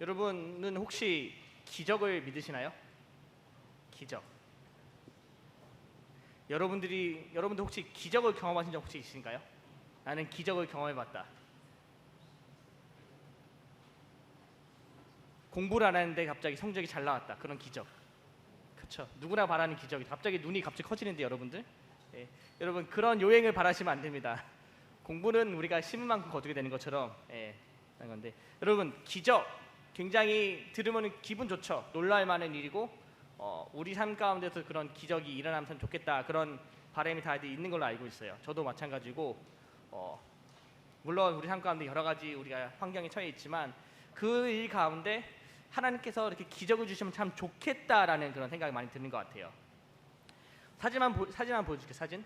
여러분은 혹시 기적을 믿으시나요? 기적. 여러분들 혹시 기적을 경험하신 적 혹시 있으신가요? 나는 기적을 경험해봤다. 공부를 안 하는데 갑자기 성적이 잘 나왔다. 그런 기적. 그렇죠. 누구나 바라는 기적이 갑자기 눈이 커지는데 여러분들. 예. 여러분 그런 요행을 바라시면 안 됩니다. 공부는 우리가 심은 만큼 거두게 되는 것처럼 하는 건데 여러분 기적 굉장히 들으면 기분 좋죠. 놀랄 만한 일이고 우리 삶 가운데서 그런 기적이 일어나면 좋겠다 그런 바람이 다들 있는 걸로 알고 있어요. 저도 마찬가지고 물론 우리 삶 가운데 여러 가지 우리가 환경에 처해 있지만 그 일 가운데 하나님께서 이렇게 기적을 주시면 참 좋겠다라는 그런 생각이 많이 드는 것 같아요. 사진만 보여줄게요. 사진.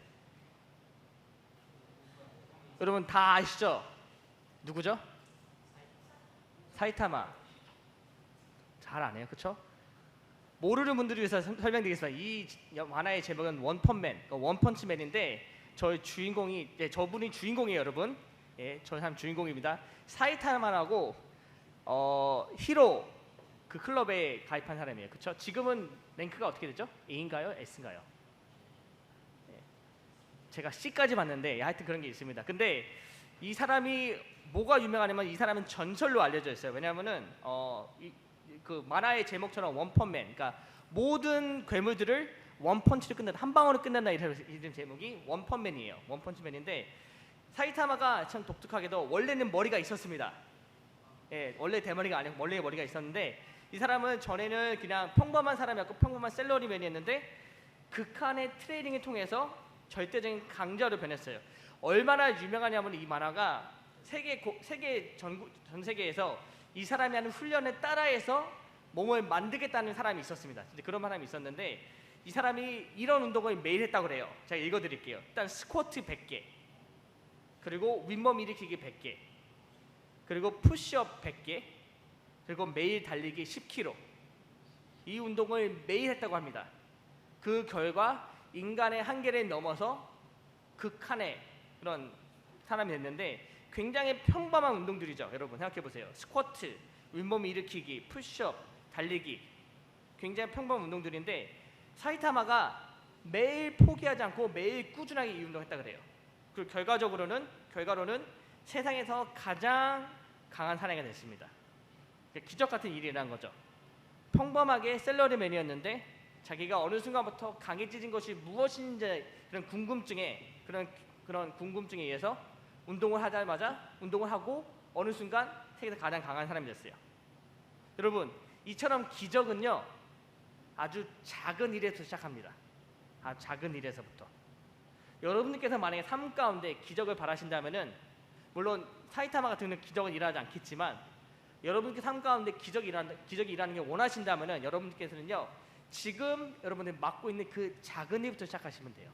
여러분 다 아시죠? 누구죠? 사이타마. 잘 아네요, 그렇죠? 모르는 분들을 위해서 설명드리겠습니다. 이 만화의 제목은 원펀맨, 원펀치맨인데 저희 주인공이 저분이 주인공이에요, 여러분. 저 사람 주인공입니다. 사이타마라고 히로 그 클럽에 가입한 사람이에요, 그렇죠? 지금은 랭크가 어떻게 되죠? A인가요, S인가요? 제가 C까지 봤는데 하여튼 그런 게 있습니다. 근데 이 사람이 뭐가 유명하냐면 이 사람은 전설로 알려져 있어요. 왜냐하면은 그 만화의 제목처럼 원펀맨, 그러니까 모든 괴물들을 원펀치로 끝낸다, 한 방으로 끝낸다 이런 제목이 원펀맨이에요. 원펀치맨인데 사이타마가 참 독특하게도 원래는 머리가 있었습니다. 원래 대머리가 아니고 원래 머리가 있었는데 이 사람은 전에는 그냥 평범한 사람이었고 평범한 셀러리맨이었는데 극한의 트레이닝을 통해서 절대적인 강자로 변했어요. 얼마나 유명하냐면 이 만화가 전 세계에서 이 사람이 하는 훈련을 따라해서 몸을 만들겠다는 사람이 있었습니다. 근데 그런 사람이 있었는데 이 사람이 이런 운동을 매일 했다고 그래요. 제가 읽어드릴게요. 일단 스쿼트 100개, 그리고 윗몸 일으키기 100개, 그리고 푸시업 100개, 그리고 매일 달리기 10km. 이 운동을 매일 했다고 합니다. 그 결과 인간의 한계를 넘어서 극한의 그런 사람이 됐는데 굉장히 평범한 운동들이죠. 여러분 생각해보세요. 스쿼트, 윗몸 일으키기, 푸시업, 달리기, 굉장히 평범한 운동들인데 사이타마가 매일 포기하지 않고 매일 꾸준하게 이 운동을 했다 그래요. 그리고 결과로는 세상에서 가장 강한 사람이 됐습니다. 기적 같은 일이 일어난 거죠. 평범하게 셀러리맨이었는데 자기가 어느 순간부터 강해진 것이 무엇인지 그런 궁금증에 의해서 운동을 하고 어느 순간 세계에서 가장 강한 사람이 됐어요. 여러분 이처럼 기적은요 아주 작은 일에서 시작합니다. 아주 작은 일에서부터. 여러분들께서 만약에 삶 가운데 기적을 바라신다면은 물론 사이타마 같은 기적은 일어나지 않겠지만 여러분께 삶 가운데 기적이 일어나는 게 원하신다면은 여러분께서는요 지금 여러분들이 맡고 있는 그 작은 일부터 시작하시면 돼요.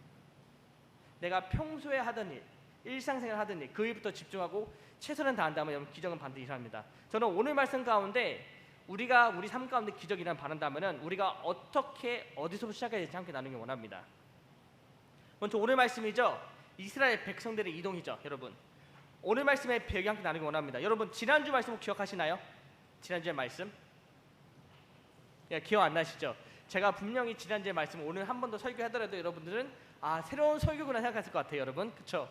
내가 평소에 하던 일, 일상생활 하던 일, 그 일부터 집중하고 최선을 다한다면 여러분 기적은 반드시 일어납니다. 저는 오늘 말씀 가운데 우리가 우리 삶 가운데 기적이 일어나면 바란다면은 우리가 어디서부터 시작해야 될지 함께 나누기 원합니다. 먼저 오늘 말씀이죠. 이스라엘 백성들의 이동이죠. 여러분 오늘 말씀의 배경이 함께 나누기 원합니다. 여러분 지난주 말씀 기억하시나요? 지난주의 말씀? 기억 안 나시죠? 제가 분명히 지난주의 말씀 오늘 한 번 더 설교하더라도 여러분들은 새로운 설교구나 생각했을 것 같아요. 여러분 그쵸?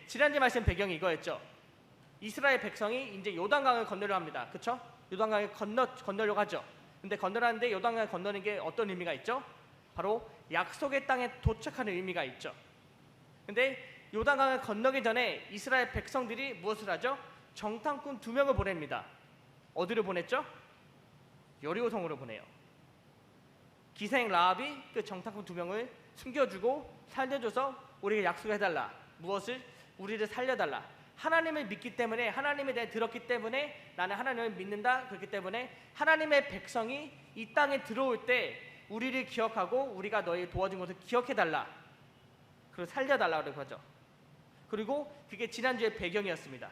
지난주의 말씀 배경이 이거였죠. 이스라엘 백성이 이제 요단강을 건너려 합니다. 그쵸? 요단강을 건너려고 하죠. 근데 건너라는데 요단강을 건너는 게 어떤 의미가 있죠? 바로 약속의 땅에 도착하는 의미가 있죠. 근데 요단강을 건너기 전에 이스라엘 백성들이 무엇을 하죠? 정탐꾼 2명을 보냅니다. 어디로 보냈죠? 여리고성으로 보내요. 기생 라합이 그 정탐꾼 2명을 숨겨주고 살려줘서 우리에게 약속해달라. 무엇을? 우리를 살려달라. 하나님을 믿기 때문에 하나님에 대해 들었기 때문에 나는 하나님을 믿는다. 그렇기 때문에 하나님의 백성이 이 땅에 들어올 때 우리를 기억하고 우리가 너희 도와준 것을 기억해달라. 그리고 살려달라고 하죠. 그리고 그게 지난주의 배경이었습니다.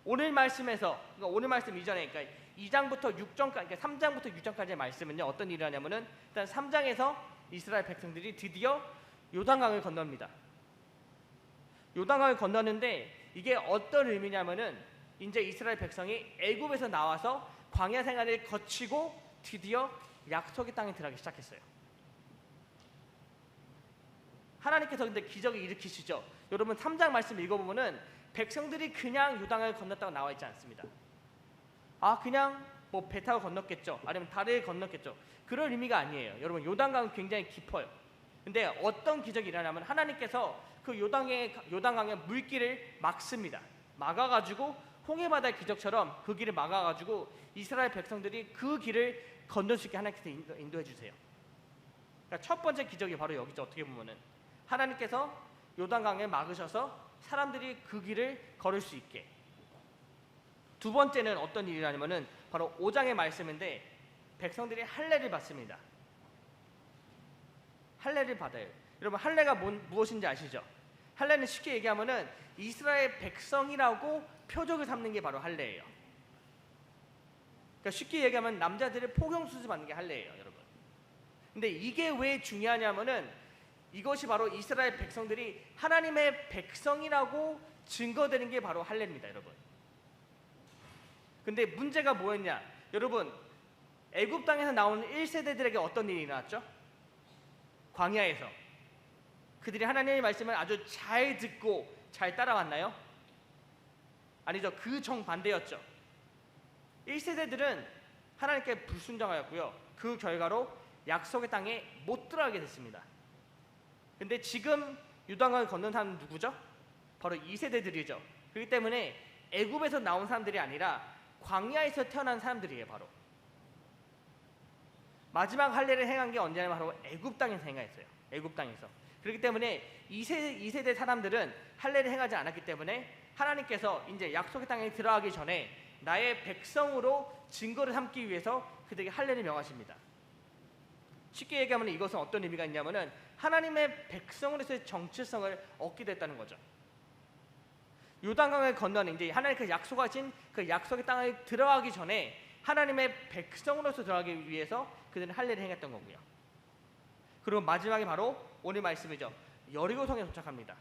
오늘 말씀에서 오늘 말씀 이전에 그러니까 2장부터 6장까지 그러니까 3장부터 6장까지의 말씀은요 어떤 일이 하냐면은 일단 3장에서 이스라엘 백성들이 드디어 요단강을 건넙니다. 요단강을 건너는데 이게 어떤 의미냐면은 이제 이스라엘 백성이 애굽에서 나와서 광야 생활을 거치고 드디어 약속의 땅에 들어가기 시작했어요. 하나님께서 근데 기적을 일으키시죠. 여러분 3장 말씀 읽어보면은 백성들이 그냥 요단강을 건넜다고 나와 있지 않습니다. 그냥 뭐 배 타고 건넜겠죠. 아니면 다리를 건넜겠죠. 그럴 의미가 아니에요. 여러분 요단강은 굉장히 깊어요. 근데 어떤 기적이 일어나면 하나님께서 그 요단강의 물길을 막습니다. 막아가지고 홍해바다의 기적처럼 그 길을 막아가지고 이스라엘 백성들이 그 길을 건널 수 있게 하나님께서 인도해 주세요. 그러니까 첫 번째 기적이 바로 여기죠. 어떻게 보면은 하나님께서 요단강을 막으셔서 사람들이 그 길을 걸을 수 있게. 두 번째는 어떤 일이라냐면은 바로 5장의 말씀인데 백성들이 할례를 받습니다. 할례를 받아요. 여러분 할례가 무엇인지 아시죠? 할례는 쉽게 얘기하면은 이스라엘 백성이라고 표적을 삼는 게 바로 할례예요. 그러니까 쉽게 얘기하면 남자들의 포경 수술 받는 게 할례예요, 여러분. 근데 이게 왜 중요하냐면은 이것이 바로 이스라엘 백성들이 하나님의 백성이라고 증거되는 게 바로 할례입니다, 여러분. 근데 문제가 뭐였냐? 여러분, 애굽 땅에서 나온 1세대들에게 어떤 일이 일어났죠? 광야에서 그들이 하나님의 말씀을 아주 잘 듣고 잘 따라왔나요? 아니죠. 그 정반대였죠. 1세대들은 하나님께 불순종하였고요. 그 결과로 약속의 땅에 못 들어가게 됐습니다. 근데 지금 요단강을 건넌 사람은 누구죠? 바로 2세대들이죠. 그렇기 때문에 애굽에서 나온 사람들이 아니라 광야에서 태어난 사람들이에요. 바로 마지막 할례를 행한 게 언제냐면 바로 애굽 땅에서 행했어요. 애굽 땅에서. 그렇기 때문에 2세대 사람들은 할례를 행하지 않았기 때문에 하나님께서 이제 약속의 땅에 들어가기 전에 나의 백성으로 증거를 삼기 위해서 그들에게 할례를 명하십니다. 쉽게 얘기하면 이것은 어떤 의미가 있냐면은 하나님의 백성으로서의 정체성을 얻게 됐다는 거죠. 요단강을 건너는 이제 하나님께서 약속하신 그 약속의 땅에 들어가기 전에 하나님의 백성으로서 들어가기 위해서 그들은 할례를 행했던 거고요. 그리고 마지막에 바로 오늘 말씀이죠. 여리고성에 도착합니다.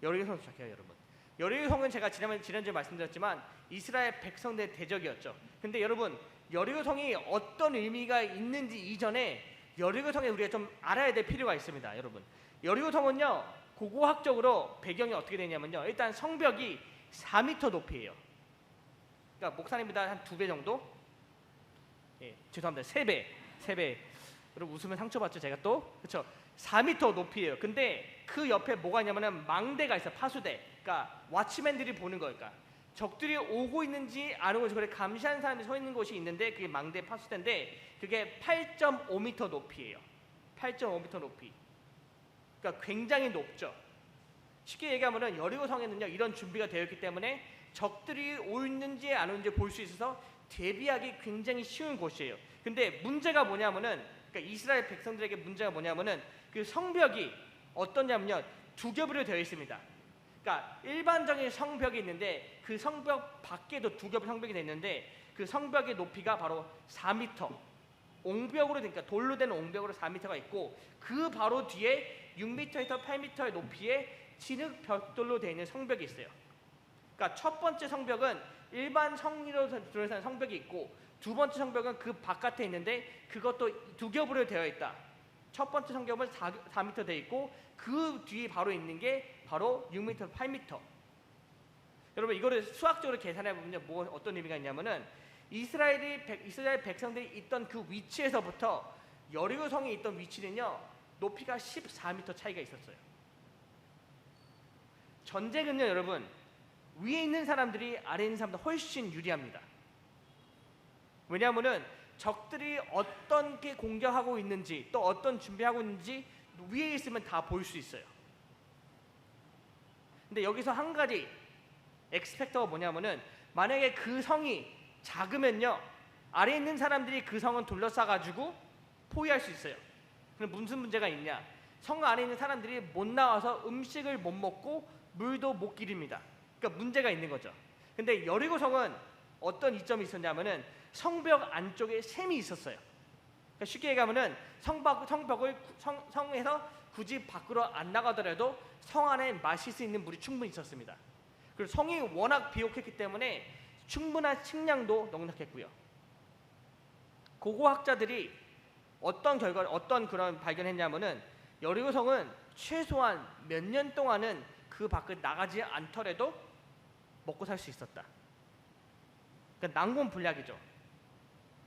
여리고성에 도착해요, 여러분. 여리고성은 제가 지난주에 말씀드렸지만 이스라엘 백성들의 대적이었죠. 근데 여러분, 여리고성이 어떤 의미가 있는지 이전에 여리고성에 우리가 좀 알아야 될 필요가 있습니다, 여러분. 여리고성은요, 고고학적으로 배경이 어떻게 되냐면요, 일단 성벽이 4m 높이에요. 그러니까 목사님보다 한 2배 정도? 예, 죄송합니다. 3배. 여러분 웃으면 상처받죠, 제가 또? 그렇죠? 4m 높이에요. 근데 그 옆에 뭐가 있냐면은 망대가 있어, 파수대. 그러니까 왓치맨들이 보는 거예요. 그러니까 적들이 오고 있는지 안 오고 있는지 그걸 감시하는 사람이 서 있는 곳이 있는데 그게 망대 파수대인데 그게 8.5m 높이에요. 8.5m 높이. 그러니까 굉장히 높죠. 쉽게 얘기하면은 여리고성에는요 이런 준비가 되어 있기 때문에 적들이 오는지 안 오는지 볼 수 있어서 대비하기 굉장히 쉬운 곳이에요. 근데 문제가 뭐냐면은 그러니까 이스라엘 백성들에게 문제가 뭐냐면은 그 성벽이 어떠냐면요 2겹으로 되어 있습니다. 그러니까 일반적인 성벽이 있는데 그 성벽 밖에도 2겹 성벽이 되어 있는데 그 성벽의 높이가 바로 4m. 옹벽으로 그러니까 돌로 된 옹벽으로 4m가 있고 그 바로 뒤에 6m에서 8m의 높이의 진흙 벽돌로 되어 있는 성벽이 있어요. 그러니까 첫 번째 성벽은 일반 성리로 들어선 성벽이 있고 두 번째 성벽은 그 바깥에 있는데 그것도 2겹으로 되어 있다. 첫 번째 성벽은 4m 되어 있고 그 뒤에 바로 있는 게 바로 6m, 8m. 여러분 이거를 수학적으로 계산해 보면요 어떤 의미가 있냐면은 이스라엘 백성들이 있던 그 위치에서부터 여리고성이 있던 위치는요 높이가 14m 차이가 있었어요. 전쟁은요 여러분 위에 있는 사람들이 아래에 있는 사람보다 훨씬 유리합니다. 왜냐하면은 적들이 어떤 게 공격하고 있는지 또 어떤 준비하고 있는지 위에 있으면 다 볼 수 있어요. 근데 여기서 한 가지 엑스펙터가 뭐냐면은 만약에 그 성이 작으면요 아래에 있는 사람들이 그 성은 둘러싸가지고 포위할 수 있어요. 그럼 무슨 문제가 있냐? 성 안에 있는 사람들이 못 나와서 음식을 못 먹고 물도 못 기릅니다. 그러니까 문제가 있는 거죠. 근데 여리고성은 어떤 이점이 있었냐면은 성벽 안쪽에 샘이 있었어요. 그러니까 쉽게 얘기하면은 성에서 굳이 밖으로 안 나가더라도 성 안에 마실 수 있는 물이 충분히 있었습니다. 그리고 성이 워낙 비옥했기 때문에 충분한 식량도 넉넉했고요. 고고학자들이 어떤 그런 발견했냐면은 여리고성은 최소한 몇 년 동안은 그 밖을 나가지 않더라도 먹고 살 수 있었다. 그러니까 난공불락이죠.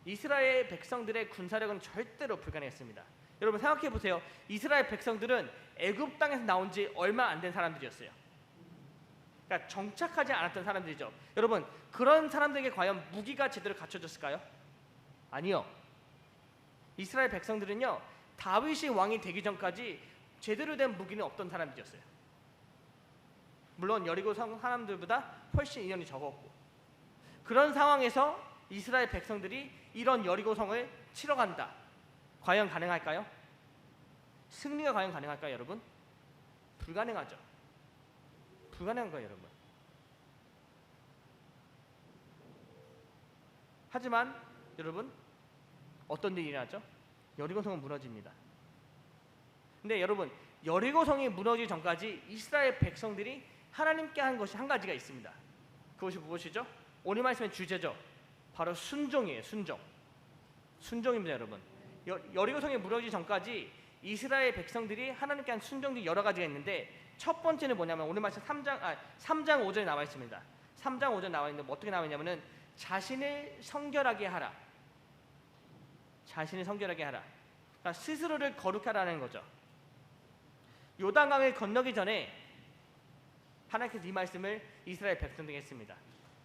이스라엘 백성들의 군사력은 절대로 불가능했습니다. 여러분 생각해 보세요. 이스라엘 백성들은 애굽 땅에서 나온 지 얼마 안 된 사람들이었어요. 그러니까 정착하지 않았던 사람들이죠. 여러분 그런 사람들에게 과연 무기가 제대로 갖춰졌을까요? 아니요. 이스라엘 백성들은요 다윗이 왕이 되기 전까지 제대로 된 무기는 없던 사람들이었어요. 물론 여리고 성 사람들보다 훨씬 인원이 적었고, 그런 상황에서 이스라엘 백성들이 이런 여리고 성을 치러 간다. 과연 가능할까요? 승리가 과연 가능할까요, 여러분? 불가능하죠. 불가능한 거예요, 여러분. 하지만 여러분 어떤 일이 일어나죠? 여리고성은 무너집니다. 근데 여러분 여리고성이 무너지기 전까지 이스라엘 백성들이 하나님께 한 것이 한 가지가 있습니다. 그것이 무엇이죠? 오늘 말씀의 주제죠. 바로 순종이에요. 순종입니다, 여러분. 여리고성이 무너지기 전까지 이스라엘 백성들이 하나님께 한 순종이 여러 가지가 있는데, 첫 번째는 뭐냐면 오늘 말씀 3장 5절에 나와 있습니다. 3장 5절에 나와 있는데 어떻게 나와 있냐면은 자신을 성결하게 하라. 자신을 성결하게 하라. 그러니까 스스로를 거룩하라는 거죠. 요단강을 건너기 전에 하나님께서 이 말씀을 이스라엘 백성들에게 했습니다.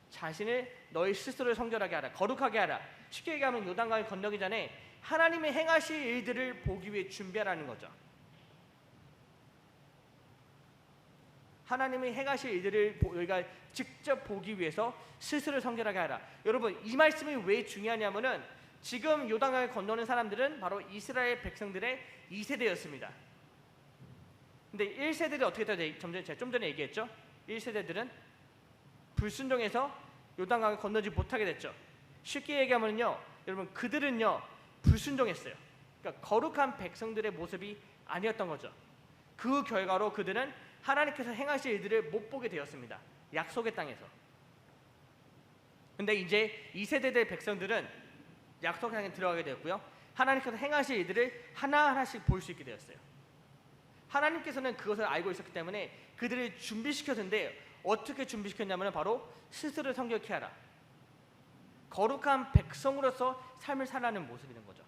자신을 너희 스스로를 성결하게 하라. 거룩하게 하라. 쉽게 얘기하면 요단강을 건너기 전에 하나님의 행하실 일들을 보기 위해 준비하라는 거죠. 하나님의 행하실 일들을 우리가 직접 보기 위해서 스스로를 성결하게 하라. 여러분 이 말씀이 왜 중요하냐면은 지금 요단강을 건너는 사람들은 바로 이스라엘 백성들의 2세대였습니다. 근데 1세대들이 어떻게 되죠? 제가 좀 전에 얘기했죠. 1세대들은 불순종해서 요단강을 건너지 못하게 됐죠. 쉽게 얘기하면요, 여러분 그들은요 불순종했어요. 그러니까 거룩한 백성들의 모습이 아니었던 거죠. 그 결과로 그들은 하나님께서 행하실 일들을 못 보게 되었습니다. 약속의 땅에서. 근데 이제 2세대들 백성들은 약속의 땅에 들어가게 되었고요. 하나님께서 행하실 일들을 하나하나씩 볼 수 있게 되었어요. 하나님께서는 그것을 알고 있었기 때문에 그들을 준비시켰는데, 어떻게 준비시켰냐면 바로 스스로를 성결케 하라. 거룩한 백성으로서 삶을 살아가는 모습이는 거죠.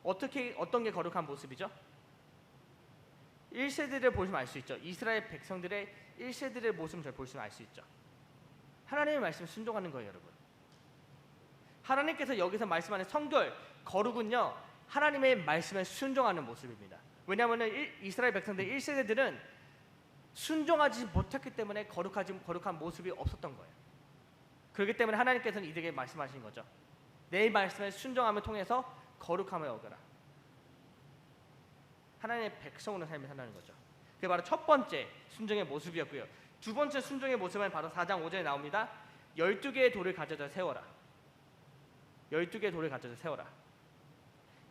어떤 게 거룩한 모습이죠? 1세대를 보시면 알 수 있죠. 이스라엘 백성들의 1세대의 모습을 잘 보시면 알 수 있죠. 하나님의 말씀에 순종하는 거예요, 여러분. 하나님께서 여기서 말씀하는 성결, 거룩은요 하나님의 말씀에 순종하는 모습입니다. 왜냐하면 이스라엘 백성들 1세대들은 순종하지 못했기 때문에 거룩한 모습이 없었던 거예요. 그렇기 때문에 하나님께서는 이들에게 말씀하신 거죠. 내 말씀에 순종함을 통해서 거룩함을 얻어라. 하나님의 백성으로 삶을 산다는 거죠. 그게 바로 첫 번째 순종의 모습이었고요. 두 번째 순종의 모습은 바로 4장 5절에 나옵니다. 12개의 돌을 가져다 세워라. 12개의 돌을 가져다 세워라.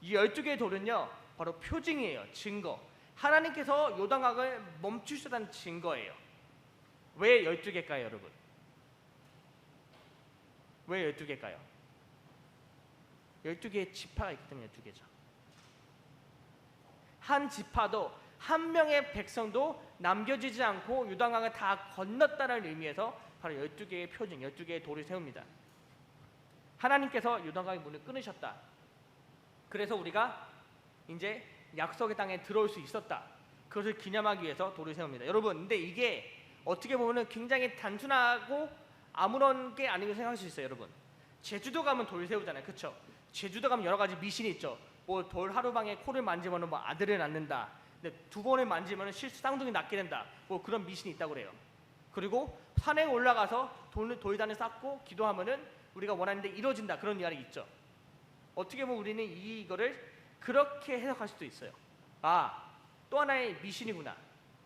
이 12개의 돌은요 바로 표징이에요. 증거. 하나님께서 요단강을 멈추셨다는 증거예요. 왜 12개일까요, 여러분? 왜 12개일까요? 12개의 지파가 있기 때문에 12개죠. 한 지파도 한 명의 백성도 남겨지지 않고 요단강을 다 건넜다는 의미에서 바로 12개의 표징, 12개의 돌을 세웁니다. 하나님께서 요단강의 문을 끊으셨다. 그래서 우리가 이제 약속의 땅에 들어올 수 있었다. 그것을 기념하기 위해서 돌을 세웁니다. 여러분, 근데 이게 어떻게 보면 굉장히 단순하고 아무런 게 아니고 생각할 수 있어요, 여러분. 제주도 가면 돌 세우잖아요, 그렇죠? 제주도 가면 여러 가지 미신이 있죠. 뭐 돌 하루방에 코를 만지면 뭐 아들을 낳는다. 근데 두 번을 만지면 실수 쌍둥이 낳게 된다. 뭐 그런 미신이 있다고 그래요. 그리고 산에 올라가서 돌단을 쌓고 기도하면은 우리가 원하는 데 이루어진다. 그런 이야기 있죠. 어떻게 보면 우리는 이거를 그렇게 해석할 수도 있어요. 아, 또 하나의 미신이구나.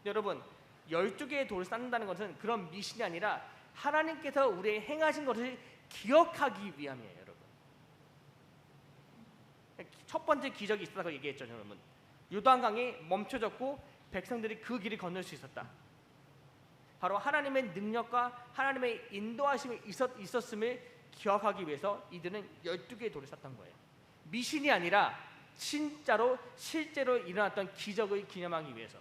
여러분, 12개의 돌을 쌓는다는 것은 그런 미신이 아니라 하나님께서 우리의 행하신 것을 기억하기 위함이에요, 여러분. 첫 번째 기적이 있었다고 얘기했죠, 여러분. 요단강이 멈춰졌고 백성들이 그 길을 건널 수 있었다. 바로 하나님의 능력과 하나님의 인도하심이 있었음을 기억하기 위해서 이들은 12개의 돌을 쌌던 거예요. 미신이 아니라 진짜로 실제로 일어났던 기적을 기념하기 위해서.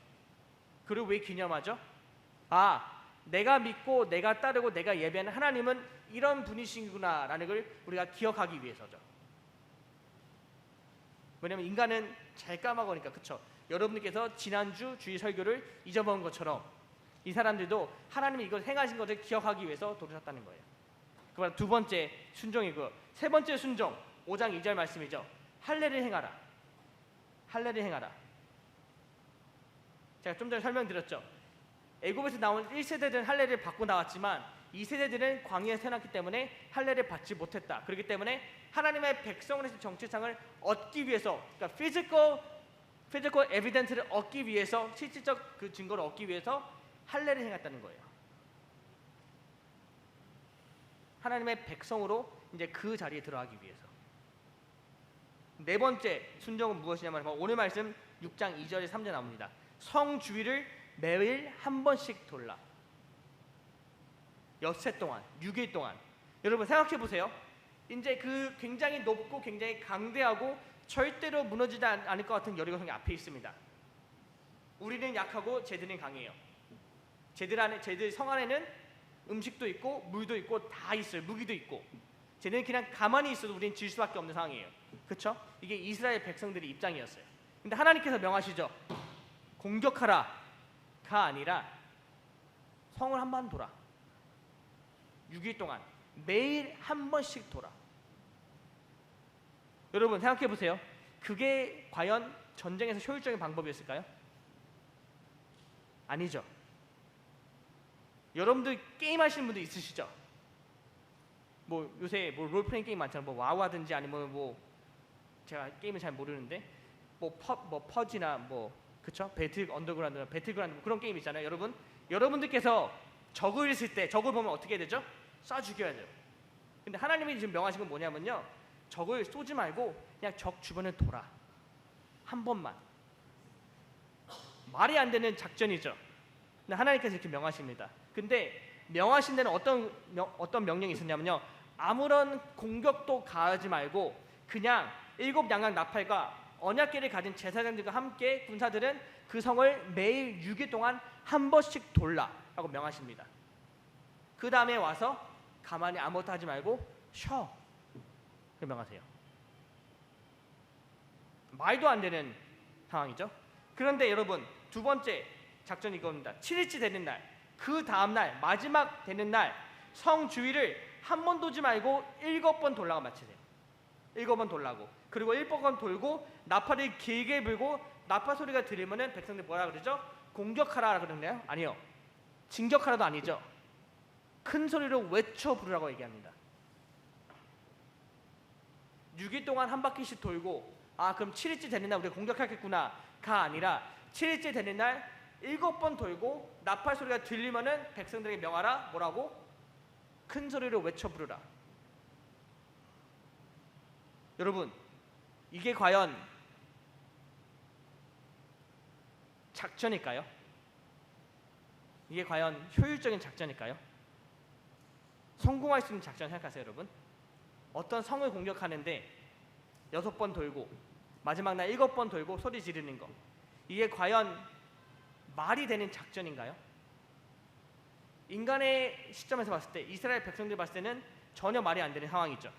그리고 왜 기념하죠? 내가 믿고 내가 따르고 내가 예배하는 하나님은 이런 분이시구나 라는 걸 우리가 기억하기 위해서죠. 왜냐하면 인간은 잘 까먹으니까. 그쵸? 여러분들께서 지난주 주일 설교를 잊어먹은 것처럼 이 사람들도 하나님이 이걸 행하신 것을 기억하기 위해서 돌을 샀다는 거예요. 그러면 두 번째 순종이고, 세 번째 순종 5장 2절 말씀이죠. 할례를 행하라. 할례를 행하라. 제가 좀 전에 설명드렸죠. 애굽에서 나온 1세대들은 할례를 받고 나왔지만 2세대들은 광야에서 태어났기 때문에 할례를 받지 못했다. 그렇기 때문에 하나님의 백성을 해서 정체상을 얻기 위해서, 그러니까 피지컬 에비던스를 얻기 위해서, 실질적 그 증거를 얻기 위해서 할례를 행했다는 거예요. 하나님의 백성으로 이제 그 자리에 들어가기 위해서. 네 번째 순종은 무엇이냐면 오늘 말씀 6장 2절에 3절 나옵니다. 성 주위를 매일 한 번씩 돌라. 엿새 동안, 6일 동안. 여러분 생각해 보세요. 이제 그 굉장히 높고 굉장히 강대하고 절대로 무너지지 않을 것 같은 여리고성이 앞에 있습니다. 우리는 약하고 쟤들은 강해요. 쟤들 성 안에는 음식도 있고 물도 있고 다 있어요. 무기도 있고. 쟤는 그냥 가만히 있어도 우리는 질 수밖에 없는 상황이에요. 그렇죠? 이게 이스라엘 백성들의 입장이었어요. 근데 하나님께서 명하시죠. 공격하라가 아니라 성을 한 번 돌아. 6일 동안 매일 한 번씩 돌아. 여러분 생각해 보세요. 그게 과연 전쟁에서 효율적인 방법이었을까요? 아니죠. 여러분들 게임 하시는 분들 있으시죠? 뭐 요새 뭐 롤플레잉 게임 많잖아요. 뭐 와우하든지 아니면 뭐 제가 게임을 잘 모르는데 뭐 퍼지나 뭐 그쵸? 배틀그라운드 그런 게임 있잖아요. 여러분들께서 적을 있을 때 적을 보면 어떻게 해야 되죠? 쏴 죽여야 돼요. 근데 하나님이 지금 명하신 건 뭐냐면요. 적을 쏘지 말고 그냥 적 주변을 돌아. 한 번만. 말이 안 되는 작전이죠. 근데 하나님께서 이렇게 명하십니다. 근데 명하신 데는 어떤 명령이 있었냐면요. 아무런 공격도 가하지 말고 그냥 7 양각 나팔과 언약궤를 가진 제사장들과 함께 군사들은 그 성을 매일 6일 동안 한 번씩 돌라라고 명하십니다. 그 다음에 와서 가만히 아무것도 하지 말고 쉬어. 그 명하세요. 말도 안 되는 상황이죠. 그런데 여러분 두 번째 작전이 이겁니다. 7일째 되는 날, 그 다음 날, 마지막 되는 날 성 주위를 한 번 돌지 말고 7번 돌라고 마치세요. 7번 돌라고. 그리고 7번 돌고 나팔을 길게 불고 나팔 소리가 들리면은 백성들 뭐라 그러죠? 공격하라 그러나요? 아니요. 진격하라도 아니죠. 큰 소리로 외쳐 부르라고 얘기합니다. 6일 동안 한 바퀴씩 돌고 그럼 7일째 되는 날 우리가 공격하겠구나가 아니라 7일째 되는 날 7번 돌고 나팔 소리가 들리면은 백성들에게 명하라. 뭐라고? 큰 소리로 외쳐 부르라. 여러분 이게 과연 작전일까요? 이게 과연 효율적인 작전일까요? 성공할 수 있는 작전 생각하세요, 여러분. 어떤 성을 공격하는데 6번 돌고 마지막 날 7번 돌고 소리 지르는 거. 이게 과연 말이 되는 작전인가요? 인간의 시점에서 봤을 때 이스라엘 백성들 봤을 때는 전혀 말이 안 되는 상황이죠.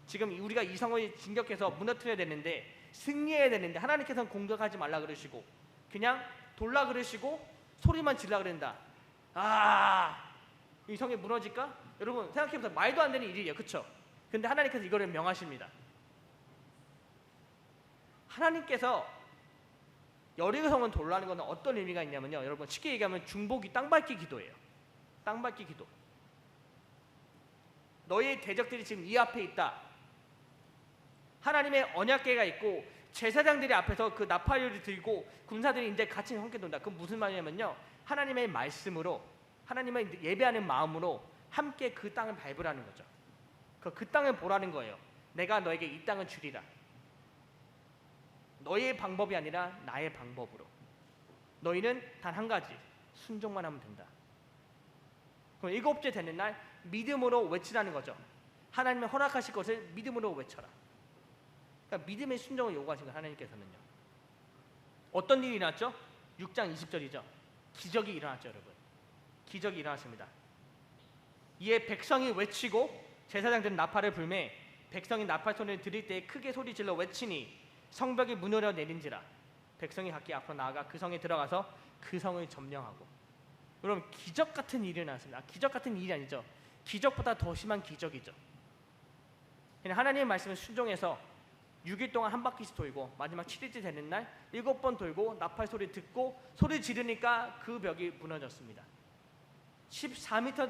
지금 우리가 이 성을 진격해서 무너뜨려야 되는데 승리해야 되는데 하나님께서는 공격하지 말라 그러시고 그냥 돌라 그러시고 소리만 질라 그런다. 이 성이 무너질까? 여러분 생각해보세요. 말도 안 되는 일이에요. 그렇죠? 근데 하나님께서 이거를 명하십니다. 하나님께서 여리고성은 돌라는 것은 어떤 의미가 있냐면요. 여러분 쉽게 얘기하면 중보기 땅밟기 기도예요. 땅밟기 기도. 너희의 대적들이 지금 이 앞에 있다. 하나님의 언약궤가 있고 제사장들이 앞에서 그 나팔을 들고 군사들이 이제 같이 함께 돈다. 그건 무슨 말이냐면요. 하나님의 말씀으로 하나님을 예배하는 마음으로 함께 그 땅을 밟으라는 거죠. 그 땅을 보라는 거예요. 내가 너에게 이 땅을 주리라. 너의 방법이 아니라 나의 방법으로. 너희는 단 한 가지 순종만 하면 된다. 그럼 일곱째 되는 날 믿음으로 외치라는 거죠. 하나님이 허락하실 것을 믿음으로 외쳐라. 그러니까 믿음의 순종을 요구하신 거예요. 하나님께서는요. 어떤 일이 일어났죠? 6장 20절이죠. 기적이 일어났죠, 여러분. 기적이 일어났습니다. 이에 백성이 외치고 제사장들은 나팔을 불매 백성이 나팔 소리를 들을 때 크게 소리질러 외치니 성벽이 무너져 내린지라. 백성이 각기 앞으로 나아가 그 성에 들어가서 그 성을 점령하고. 여러분, 기적 같은 일이 일어났습니다. 기적 같은 일이 아니죠. 기적보다 더 심한 기적이죠. 하나님의 말씀을 순종해서 6일 동안 한 바퀴씩 돌고 마지막 7일째 되는 날 7번 돌고 나팔 소리 듣고 소리 지르니까 그 벽이 무너졌습니다. 14m나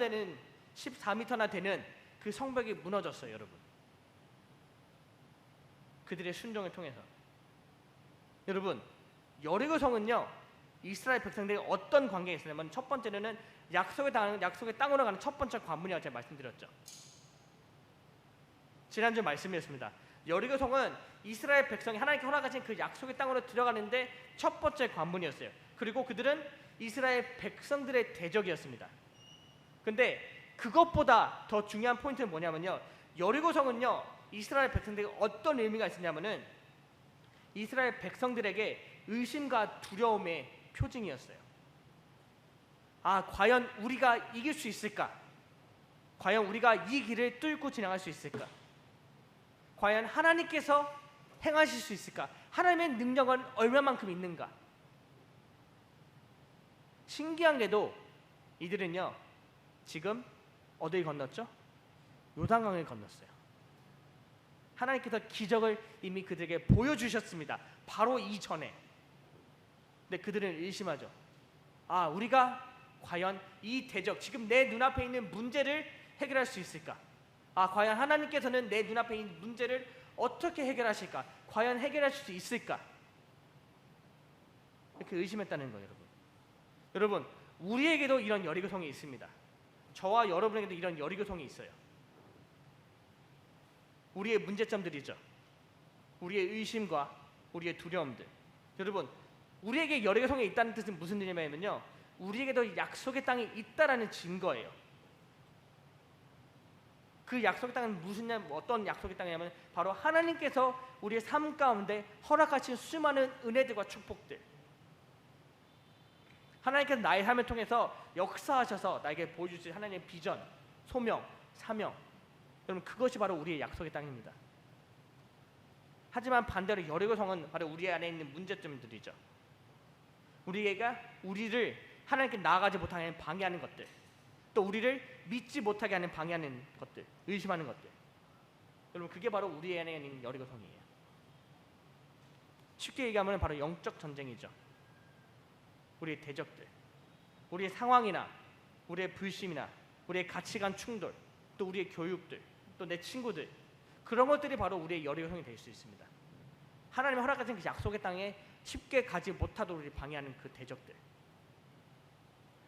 되는 그 성벽이 무너졌어요, 여러분. 그들의 순종을 통해서. 여러분, 여리고 성은요, 이스라엘 백성들이 어떤 관계에 있었냐면, 첫 번째는 약속의 땅으로 가는 첫 번째 관문이라고 제가 말씀드렸죠. 지난주 말씀이었습니다. 여리고 성은 이스라엘 백성이 하나님께 허락하신 그 약속의 땅으로 들어가는데 첫 번째 관문이었어요. 그리고 그들은 이스라엘 백성들의 대적이었습니다. 근데 그것보다 더 중요한 포인트는 뭐냐면요, 여리고 성은요, 이스라엘 백성들에게 어떤 의미가 있었냐면은 이스라엘 백성들에게 의심과 두려움의 표징이었어요. 아, 과연 우리가 이길 수 있을까? 과연 우리가 이 길을 뚫고 지나갈 수 있을까? 과연 하나님께서 행하실 수 있을까? 하나님의 능력은 얼마만큼 있는가? 신기한 게도 이들은요, 지금 어디를 건넜죠? 요단강을 건넜어요. 하나님께서 기적을 이미 그들에게 보여주셨습니다. 바로 이전에. 근데 그들은 의심하죠. 아, 우리가 과연 이 대적, 지금 내 눈앞에 있는 문제를 해결할 수 있을까? 아, 과연 하나님께서는 내 눈앞에 있는 문제를 어떻게 해결하실까? 과연 해결하실 수 있을까? 이렇게 의심했다는 거예요, 여러분. 여러분, 우리에게도 이런 여리고성이 있습니다. 저와 여러분에게도 이런 여리고성이 있어요. 우리의 문제점들이죠. 우리의 의심과 우리의 두려움들. 여러분, 우리에게 여리고성이 있다는 뜻은 무슨 의미냐면요, 우리에게도 약속의 땅이 있다라는 증거예요. 그 약속의 땅은 어떤 약속의 땅이냐면 바로 하나님께서 우리의 삶 가운데 허락하신 수많은 은혜들과 축복들. 하나님께서 나의 삶을 통해서 역사하셔서 나에게 보여주신 하나님의 비전, 소명, 사명. 여러분, 그것이 바로 우리의 약속의 땅입니다. 하지만 반대로 여리고성은 바로 우리 안에 있는 문제점들이죠. 우리를 하나님께 나아가지 못하게 하는 방해하는 것들, 또 우리를 믿지 못하게 하는 방해하는 것들, 의심하는 것들. 여러분, 그게 바로 우리 안에 있는 여리고성이에요. 쉽게 얘기하면 바로 영적 전쟁이죠. 우리의 대적들, 우리의 상황이나 우리의 불신이나 우리의 가치관 충돌, 또 우리의 교육들, 또 내 친구들, 그런 것들이 바로 우리의 여리고성이 될 수 있습니다. 하나님이 허락하신 그 약속의 땅에 쉽게 가지 못하도록 우리를 방해하는 그 대적들.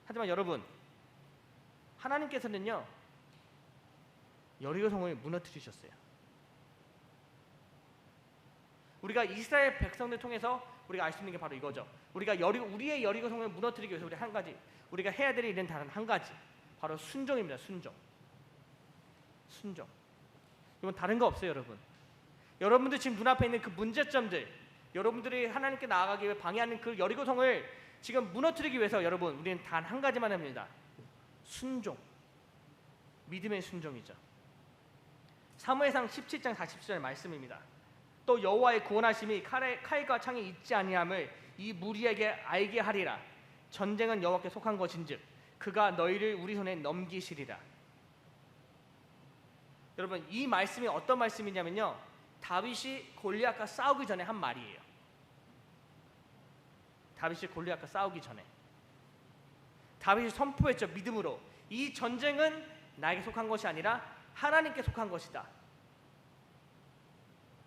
하지만 여러분, 하나님께서는요, 여리고성을 무너뜨리셨어요. 우리가 이스라엘 백성들 통해서 우리가 알 수 있는 게 바로 이거죠. 우리의 여리고성을 무너뜨리기 위해서 우리가 해야 될 일은 단 한 가지, 바로 순종입니다. 순종. 이건 다른 거 없어요, 여러분. 여러분들 지금 눈앞에 있는 그 문제점들, 여러분들이 하나님께 나아가기 위해 방해하는 그 여리고성을 지금 무너뜨리기 위해서 여러분, 우리는 단 한 가지만 합니다. 순종. 믿음의 순종이죠. 사무엘상 17장 40절 말씀입니다. 또 여호와의 구원하심이 칼과 창이 있지 아니함을 이 무리에게 알게 하리라. 전쟁은 여호와께 속한 것인즉 그가 너희를 우리 손에 넘기시리라. 여러분, 이 말씀이 어떤 말씀이냐면요, 다윗이 골리앗과 싸우기 전에 한 말이에요. 다윗이 골리앗과 싸우기 전에 다윗이 선포했죠. 믿음으로 이 전쟁은 나에게 속한 것이 아니라 하나님께 속한 것이다.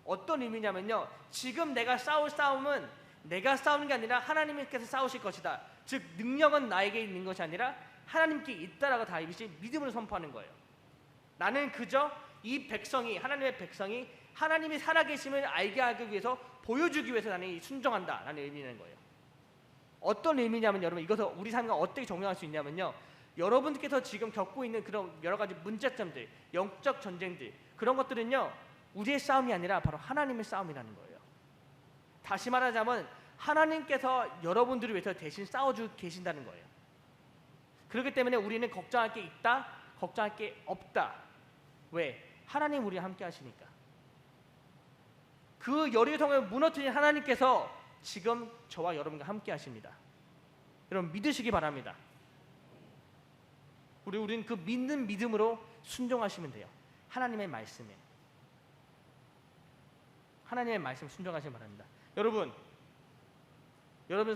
어떤 의미냐면요, 지금 내가 싸울 싸움은 내가 싸우는 게 아니라 하나님께서 싸우실 것이다. 즉 능력은 나에게 있는 것이 아니라 하나님께 있다라고 다윗이 믿음으로 선포하는 거예요. 나는 그저 이 백성이, 하나님의 백성이 하나님이 살아계심을 알게 하기 위해서, 보여주기 위해서 나는 순종한다 라는 의미는 거예요. 어떤 의미냐면 여러분, 이것을 우리 삶과 어떻게 적용할 수 있냐면요, 여러분께서 지금 겪고 있는 그런 여러 가지 문제점들, 영적 전쟁들, 그런 것들은요, 우리의 싸움이 아니라 바로 하나님의 싸움이라는 거예요. 다시 말하자면 하나님께서 여러분들을 위해서 대신 싸워주고 계신다는 거예요. 그렇기 때문에 우리는 걱정할 게 있다, 걱정할 게 없다. 왜? 하나님 우리와 함께 하시니까. 그 여리고성을 무너뜨린 하나님께서 지금 저와 여러분과 함께 하십니다. 여러분 믿으시기 바랍니다. 우리는 그 믿는 믿음으로 순종하시면 돼요. 하나님의 말씀에. 하나님의 말씀 순종하시기 바랍니다. 여러분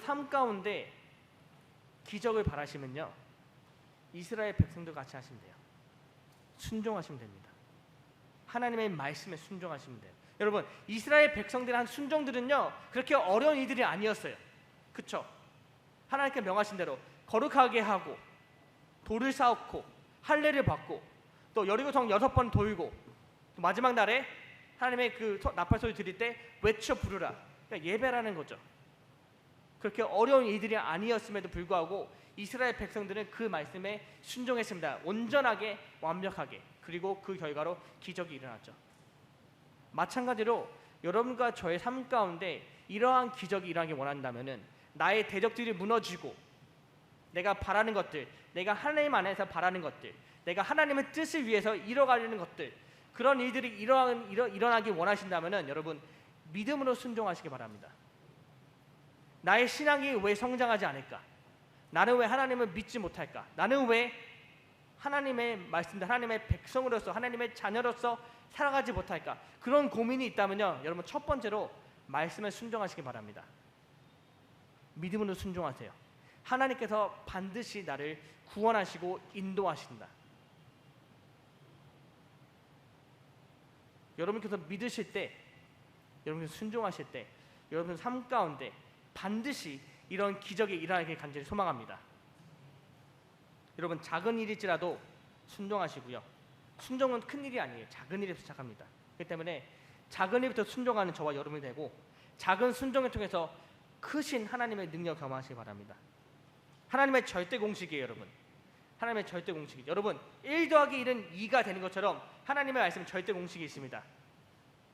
삶 가운데 기적을 바라시면요, 이스라엘 백성들 같이 하시면 돼요. 순종하시면 됩니다. 하나님의 말씀에 순종하시면 돼요. 여러분 이스라엘 백성들의 한 순종들은요, 그렇게 어려운 일들이 아니었어요. 그쵸? 하나님께 명하신 대로 거룩하게 하고 돌을 쌓고 할례를 받고 또 여리고성 6번 돌고 또 마지막 날에 하나님의 그 나팔 소리 들릴 때 외쳐 부르라. 그러니까 예배라는 거죠. 그렇게 어려운 일들이 아니었음에도 불구하고 이스라엘 백성들은 그 말씀에 순종했습니다. 온전하게 완벽하게. 그리고 그 결과로 기적이 일어났죠. 마찬가지로 여러분과 저의 삶 가운데 이러한 기적이 일어나기 원한다면은 나의 대적들이 무너지고 내가 바라는 것들, 내가 하나님 안에서 바라는 것들, 내가 하나님의 뜻을 위해서 이뤄가려는 것들, 그런 일들이 일어나기 원하신다면은 여러분 믿음으로 순종하시기 바랍니다. 나의 신앙이 왜 성장하지 않을까? 나는 왜 하나님을 믿지 못할까? 나는 왜 하나님의 말씀들, 하나님의 백성으로서, 하나님의 자녀로서 살아가지 못할까? 그런 고민이 있다면요, 여러분 첫 번째로 말씀에 순종하시기 바랍니다. 믿음으로 순종하세요. 하나님께서 반드시 나를 구원하시고 인도하신다. 여러분께서 믿으실 때, 여러분께서 순종하실 때, 여러분 삶 가운데 반드시 이런 기적이 일어나길 간절히 소망합니다. 여러분 작은 일일지라도 순종하시고요. 순종은 큰 일이 아니에요. 작은 일에서 시작합니다. 그렇기 때문에 작은 일부터 순종하는 저와 여러분이 되고, 작은 순종을 통해서 크신 하나님의 능력을 경험하시기 바랍니다. 하나님의 절대 공식이에요, 여러분. 하나님의 절대 공식이. 여러분 1 더하기 1은 2가 되는 것처럼 하나님의 말씀은 절대 공식이 있습니다.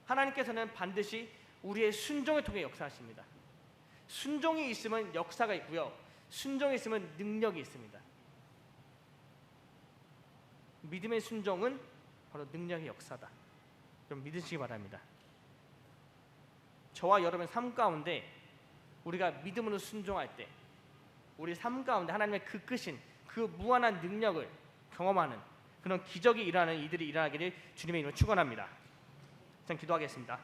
하나님께서는 반드시 우리의 순종을 통해 역사하십니다. 순종이 있으면 역사가 있고요, 순종이 있으면 능력이 있습니다. 믿음의 순종은 바로 능력의 역사다. 좀 믿으시기 바랍니다. 저와 여러분의 삶 가운데 우리가 믿음으로 순종할 때 우리 삶 가운데 하나님의 그 크신 그 무한한 능력을 경험하는 그런 기적이 일어나는 이들이 일어나기를 주님의 이름으로 축원합니다. 전 기도하겠습니다.